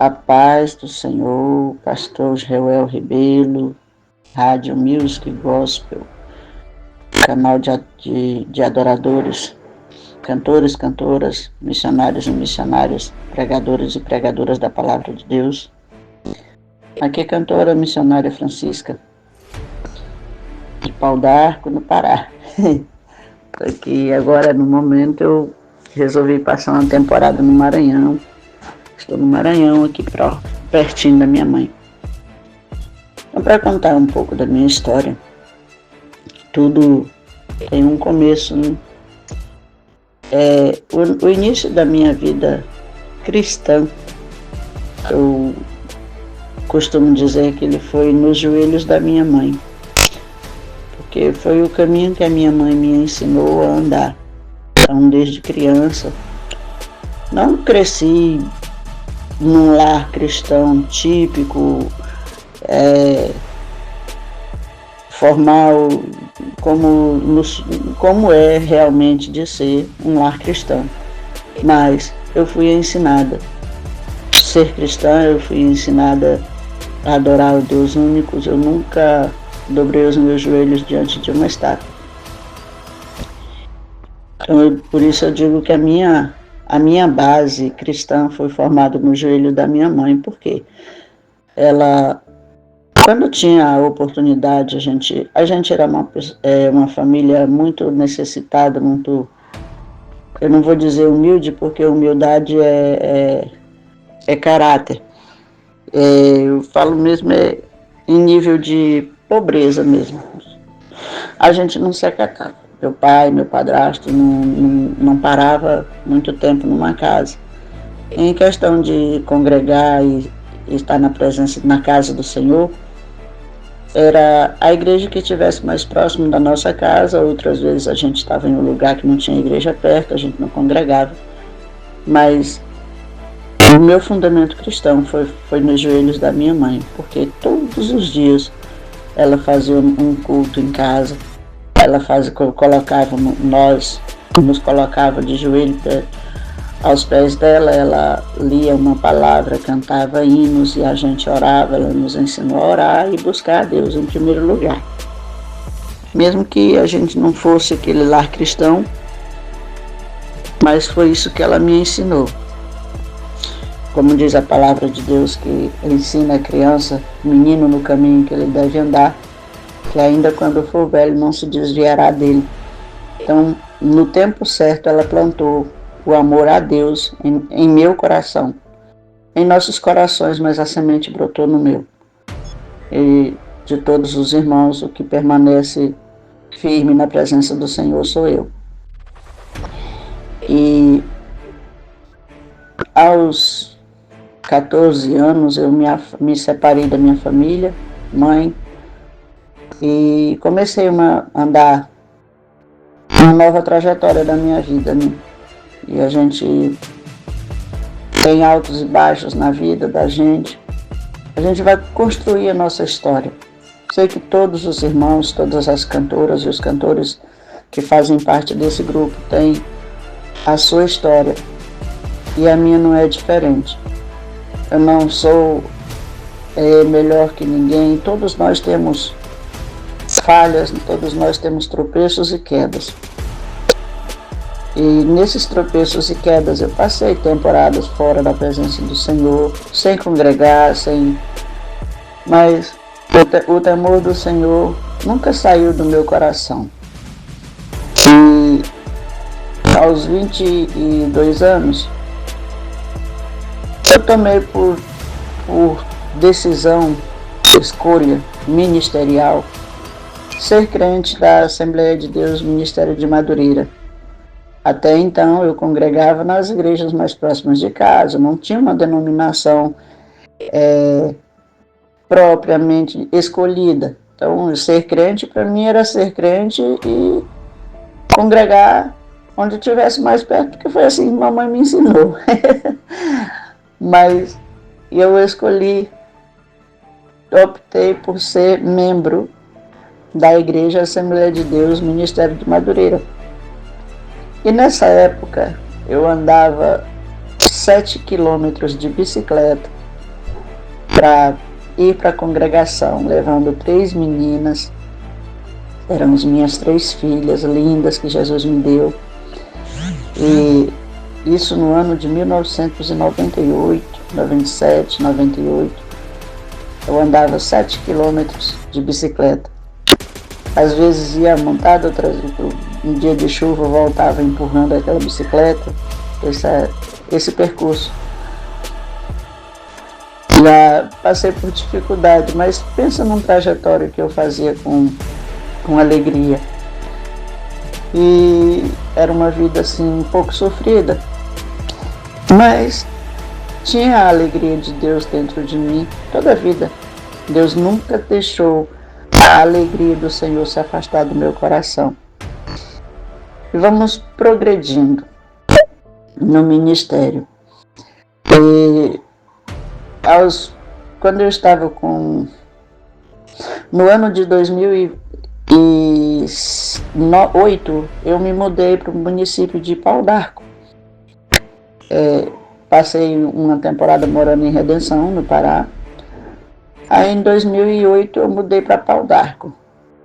A paz do Senhor, pastor Reuel Rebelo, Rádio Music Gospel, canal de adoradores, cantores, cantoras, missionários e missionárias, pregadores e pregadoras da Palavra de Deus. Aqui é a cantora missionária Francisca, de Pau d'Arco, no Pará. Aqui agora, no momento, eu resolvi passar uma temporada no Maranhão. Estou no Maranhão, aqui pertinho da minha mãe. Então, para contar um pouco da minha história, tudo tem um começo, né? O início da minha vida cristã, eu costumo dizer que ele foi nos joelhos da minha mãe, porque foi o caminho que a minha mãe me ensinou a andar. Então, desde criança, não cresci num lar cristão típico, formal, como é realmente de ser um lar cristão. Mas eu fui ensinada a ser cristã, eu fui ensinada a adorar o Deus único. Eu nunca dobrei os meus joelhos diante de uma estátua. Então, por isso eu digo que a minha base cristã foi formada no joelho da minha mãe, porque ela, quando tinha a oportunidade, a gente era uma família muito necessitada, muito, eu não vou dizer humilde, porque humildade é caráter. Eu falo mesmo em nível de pobreza mesmo. A gente não se acatava. Meu pai, meu padrasto não parava muito tempo numa casa. Em questão de congregar e estar na casa do Senhor, era a igreja que estivesse mais próximo da nossa casa. Outras vezes a gente estava em um lugar que não tinha igreja perto, a gente não congregava. Mas o meu fundamento cristão foi nos joelhos da minha mãe, porque todos os dias ela fazia um culto em casa. Ela nos colocava de joelho aos pés dela, ela lia uma palavra, cantava hinos e a gente orava. Ela nos ensinou a orar e buscar a Deus em primeiro lugar. Mesmo que a gente não fosse aquele lar cristão, mas foi isso que ela me ensinou. Como diz a palavra de Deus, que ensina a criança, menino no caminho que ele deve andar, que ainda quando for velho não se desviará dele. Então, no tempo certo, ela plantou o amor a Deus em meu coração, em nossos corações, mas a semente brotou no meu. E de todos os irmãos, o que permanece firme na presença do Senhor sou eu. E aos 14 anos eu me separei da minha família, mãe, e comecei a andar uma nova trajetória da minha vida, né? E a gente tem altos e baixos na vida da gente. A gente vai construir a nossa história. Sei que todos os irmãos, todas as cantoras e os cantores que fazem parte desse grupo têm a sua história. E a minha não é diferente. Eu não sou melhor que ninguém. Todos nós temos falhas, todos nós temos tropeços e quedas. E nesses tropeços e quedas eu passei temporadas fora da presença do Senhor, sem congregar, mas o temor do Senhor nunca saiu do meu coração. E aos 22 anos, eu tomei por decisão, escolha ministerial, ser crente da Assembleia de Deus Ministério de Madureira. Até então eu congregava nas igrejas mais próximas de casa, não tinha uma denominação propriamente escolhida. Então, ser crente para mim era ser crente e congregar onde estivesse mais perto, porque foi assim que mamãe me ensinou. Mas eu optei por ser membro da Igreja Assembleia de Deus Ministério de Madureira. E nessa época eu andava 7 quilômetros de bicicleta para ir para a congregação, levando 3 meninas. Eram as minhas 3 filhas lindas que Jesus me deu. E isso no ano de 1998, 97, 98. Eu andava 7 quilômetros de bicicleta. Às vezes ia montada, um dia de chuva eu voltava empurrando aquela bicicleta, esse percurso. Já passei por dificuldade, mas pensa num trajetório que eu fazia com alegria. E era uma vida assim um pouco sofrida, mas tinha a alegria de Deus dentro de mim toda a vida. Deus nunca deixou a alegria do Senhor se afastar do meu coração. E vamos progredindo no ministério. E quando eu estava no ano de 2008, eu me mudei para o município de Pau d'Arco. Passei uma temporada morando em Redenção, no Pará. Aí em 2008 eu mudei para Pau d'Arco.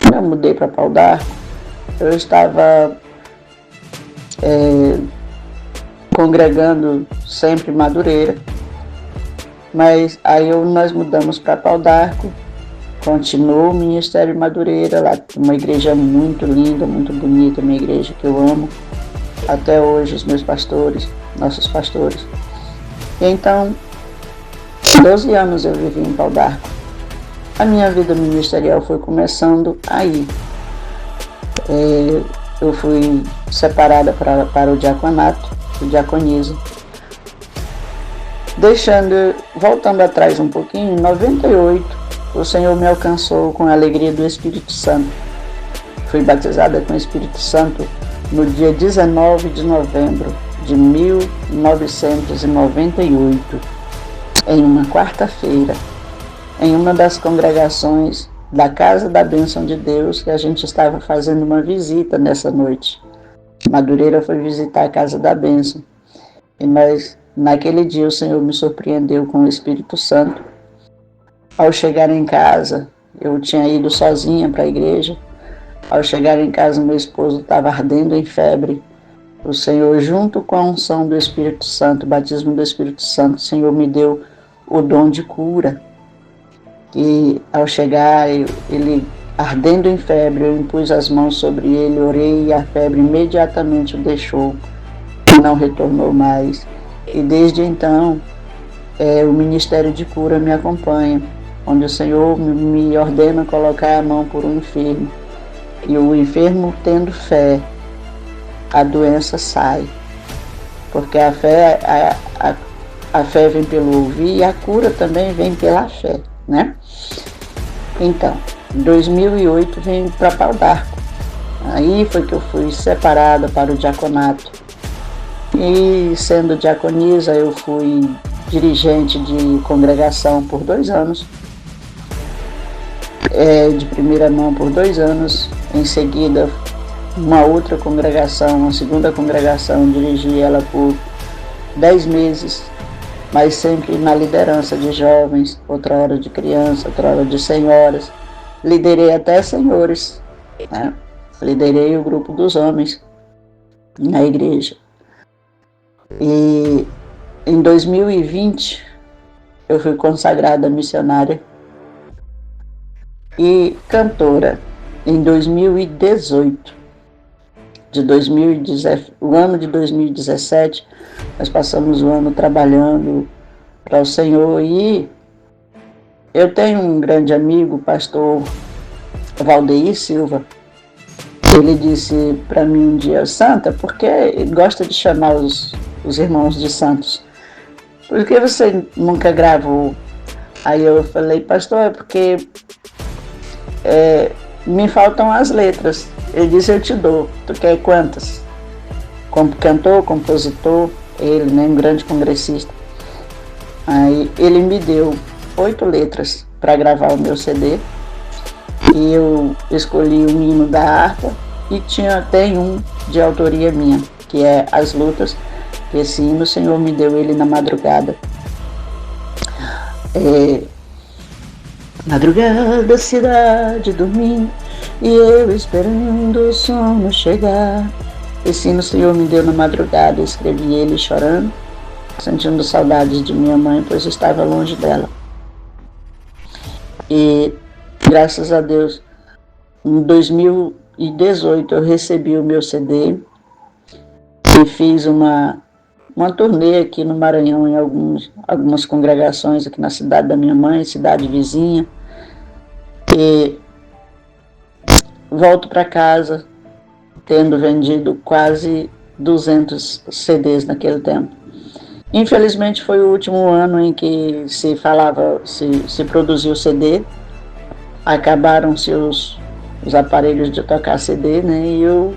Quando eu mudei para Pau d'Arco, eu estava congregando sempre em Madureira. Mas aí nós mudamos para Pau d'Arco, continuou o Ministério Madureira, lá uma igreja muito linda, muito bonita, minha igreja que eu amo. Até hoje os meus pastores, nossos pastores. E então, 12 anos eu vivi em Pau d'Arco. A minha vida ministerial foi começando aí. Eu fui separada para o diaconato, o diaconisa. Voltando atrás um pouquinho, em 98, o Senhor me alcançou com a alegria do Espírito Santo. Fui batizada com o Espírito Santo no dia 19 de novembro de 1998, em uma quarta-feira, em uma das congregações da Casa da Bênção de Deus, que a gente estava fazendo uma visita nessa noite. Madureira foi visitar a Casa da Bênção. E naquele dia o Senhor me surpreendeu com o Espírito Santo. Ao chegar em casa, eu tinha ido sozinha para a igreja. Ao chegar em casa, meu esposo estava ardendo em febre. O Senhor, junto com a unção do Espírito Santo, o batismo do Espírito Santo, o Senhor me deu o dom de cura. E ao chegar, ele ardendo em febre, eu impus as mãos sobre ele, orei e a febre imediatamente o deixou e não retornou mais. E desde então, o ministério de cura me acompanha, onde o Senhor me ordena colocar a mão por um enfermo. E o enfermo, tendo fé, a doença sai. Porque a fé vem pelo ouvir e a cura também vem pela fé, né? Então, em 2008 vim para Pau d'Arco. Aí foi que eu fui separada para o diaconato. E sendo diaconisa, eu fui dirigente de congregação por 2 anos. De primeira mão por 2 anos. Em seguida, uma outra congregação, uma segunda congregação, dirigi ela por 10 meses, mas sempre na liderança de jovens, outra hora de criança, outra hora de senhoras. Liderei até senhores, né? Liderei o grupo dos homens na igreja. E em 2020 eu fui consagrada missionária e cantora. Em 2018, o ano de 2017, nós passamos o ano trabalhando para o Senhor. E eu tenho um grande amigo, o pastor Valdeir Silva. Ele disse para mim um dia: Santa, porque ele gosta de chamar os irmãos de santos, por que você nunca gravou? Aí eu falei: pastor, é porque me faltam as letras. Ele disse: eu te dou. Tu quer quantas? Como cantor, compositor, ele, né, um grande congressista. Aí ele me deu 8 letras para gravar o meu CD. E eu escolhi um hino da harpa e tem um de autoria minha, que é As Lutas. Esse hino o Senhor me deu ele na madrugada. É, madrugada, cidade dormindo, e eu esperando o sono chegar. Esse hino o Senhor me deu na madrugada, eu escrevi ele chorando, sentindo saudades de minha mãe, pois estava longe dela. E graças a Deus, em 2018 eu recebi o meu CD e fiz uma turnê aqui no Maranhão, em algumas congregações aqui na cidade da minha mãe, cidade vizinha. E volto para casa tendo vendido quase 200 CDs naquele tempo. Infelizmente foi o último ano em que se produziu CD, acabaram-se os aparelhos de tocar CD, né? E eu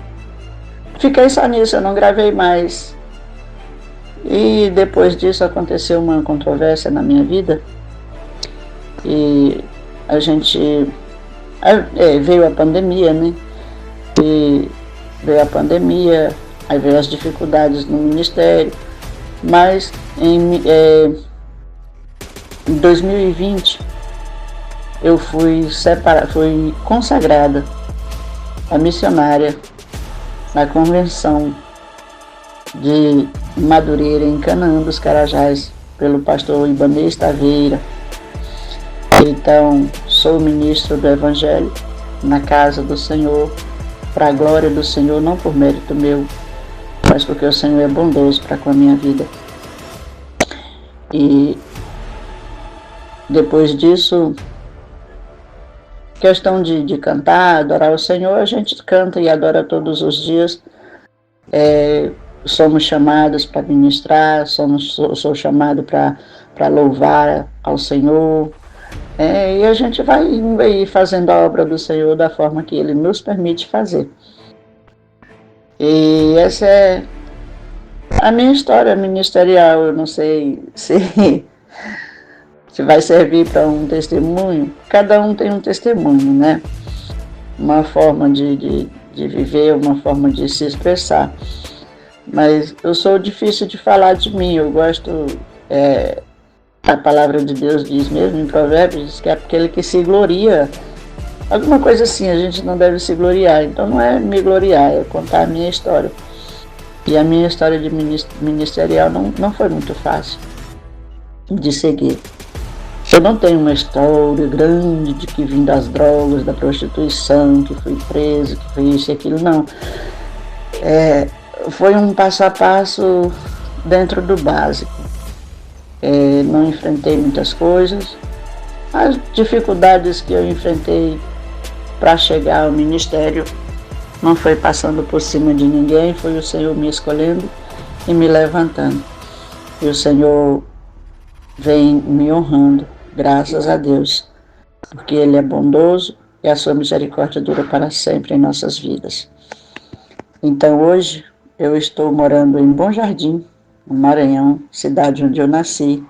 fiquei só nisso, eu não gravei mais. E depois disso aconteceu uma controvérsia na minha vida e a gente veio a pandemia, né? E veio a pandemia, aí veio as dificuldades no ministério, mas em 2020 eu fui consagrada a missionária na convenção de Madureira, em Canaã dos Carajás, pelo pastor Ibanez Taveira. Então, sou ministro do Evangelho na casa do Senhor, para a glória do Senhor, não por mérito meu, mas porque o Senhor é bondoso para com a minha vida. E depois disso, questão de cantar, adorar o Senhor, a gente canta e adora todos os dias. Somos chamados para ministrar, sou chamado para louvar ao Senhor. E a gente vai fazendo a obra do Senhor da forma que Ele nos permite fazer. E essa é a minha história ministerial. Eu não sei se vai servir para um testemunho. Cada um tem um testemunho, né? Uma forma de viver, uma forma de se expressar. Mas eu sou difícil de falar de mim. Eu gosto... a palavra de Deus diz mesmo em Provérbios que é aquele que se gloria, alguma coisa assim, a gente não deve se gloriar. Então não é me gloriar, é contar a minha história. E a minha história de ministerial não foi muito fácil de seguir. Eu não tenho uma história grande de que vim das drogas, da prostituição, que fui preso, que foi isso e aquilo, não. Foi um passo a passo dentro do básico. Não enfrentei muitas coisas. As dificuldades que eu enfrentei para chegar ao ministério não foi passando por cima de ninguém, foi o Senhor me escolhendo e me levantando. E o Senhor vem me honrando, graças a Deus, porque Ele é bondoso e a sua misericórdia dura para sempre em nossas vidas. Então hoje eu estou morando em Bom Jardim, no Maranhão, cidade onde eu nasci.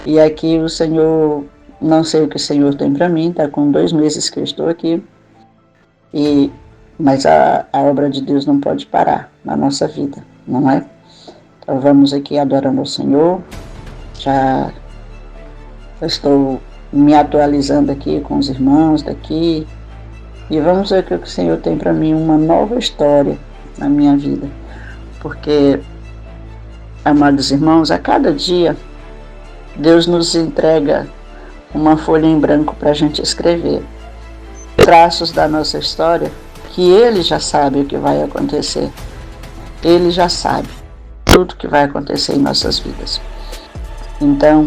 E aqui o Senhor, não sei o que o Senhor tem para mim, está com 2 meses que eu estou aqui, mas a obra de Deus não pode parar na nossa vida, não é? Então vamos aqui adorando o Senhor. Já estou me atualizando aqui com os irmãos daqui e vamos ver o que o Senhor tem para mim, uma nova história na minha vida, porque, amados irmãos, a cada dia Deus nos entrega uma folha em branco para a gente escrever traços da nossa história que Ele já sabe o que vai acontecer. Ele já sabe tudo que vai acontecer em nossas vidas. Então,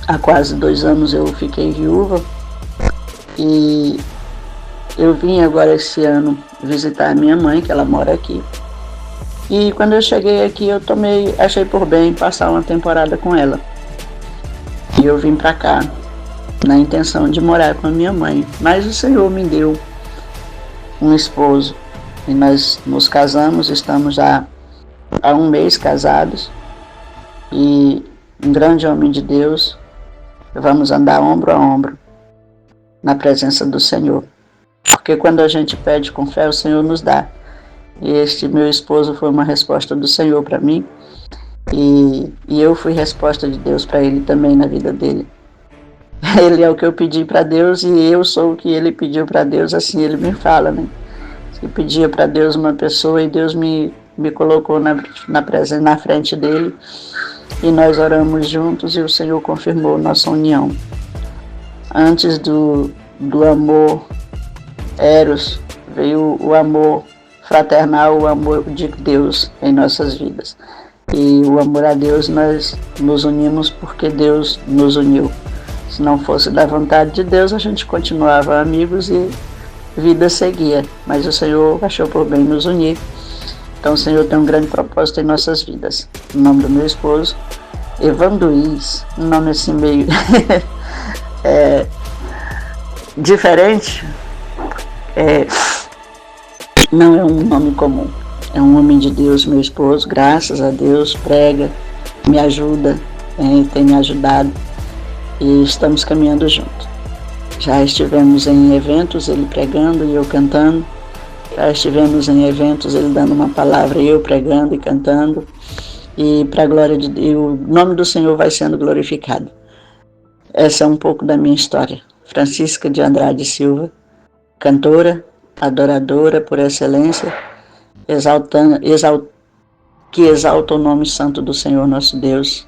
há quase 2 anos eu fiquei viúva e eu vim agora esse ano visitar a minha mãe, que ela mora aqui. E quando eu cheguei aqui, eu achei por bem passar uma temporada com ela. E eu vim para cá na intenção de morar com a minha mãe. Mas o Senhor me deu um esposo e nós nos casamos, estamos já há 1 mês casados. E um grande homem de Deus, vamos andar ombro a ombro na presença do Senhor. Porque quando a gente pede com fé, o Senhor nos dá. E este meu esposo foi uma resposta do Senhor para mim. E eu fui resposta de Deus para ele também na vida dele. Ele é o que eu pedi para Deus e eu sou o que ele pediu para Deus, assim ele me fala, né? Eu pedia para Deus uma pessoa e Deus me colocou na frente dele e nós oramos juntos e o Senhor confirmou nossa união. Antes do amor eros, veio o amor fraternal, o amor de Deus em nossas vidas. E o amor a Deus, nós nos unimos porque Deus nos uniu. Se não fosse da vontade de Deus, a gente continuava amigos e vida seguia. Mas o Senhor achou por bem nos unir. Então o Senhor tem um grande propósito em nossas vidas. O nome do meu esposo, Evanduís, um nome assim meio diferente, não é um nome comum. É um homem de Deus, meu esposo, graças a Deus, prega, me ajuda, tem me ajudado e estamos caminhando junto. Já estivemos em eventos, ele pregando e eu cantando. Já estivemos em eventos, ele dando uma palavra e eu pregando e cantando. E para a glória de Deus, o nome do Senhor vai sendo glorificado. Essa é um pouco da minha história. Francisca de Andrade Silva, cantora, adoradora por excelência, que exalta o nome santo do Senhor nosso Deus.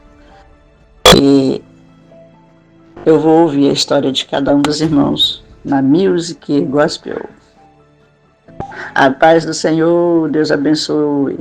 E eu vou ouvir a história de cada um dos irmãos na Music Gospel. A paz do Senhor, Deus abençoe.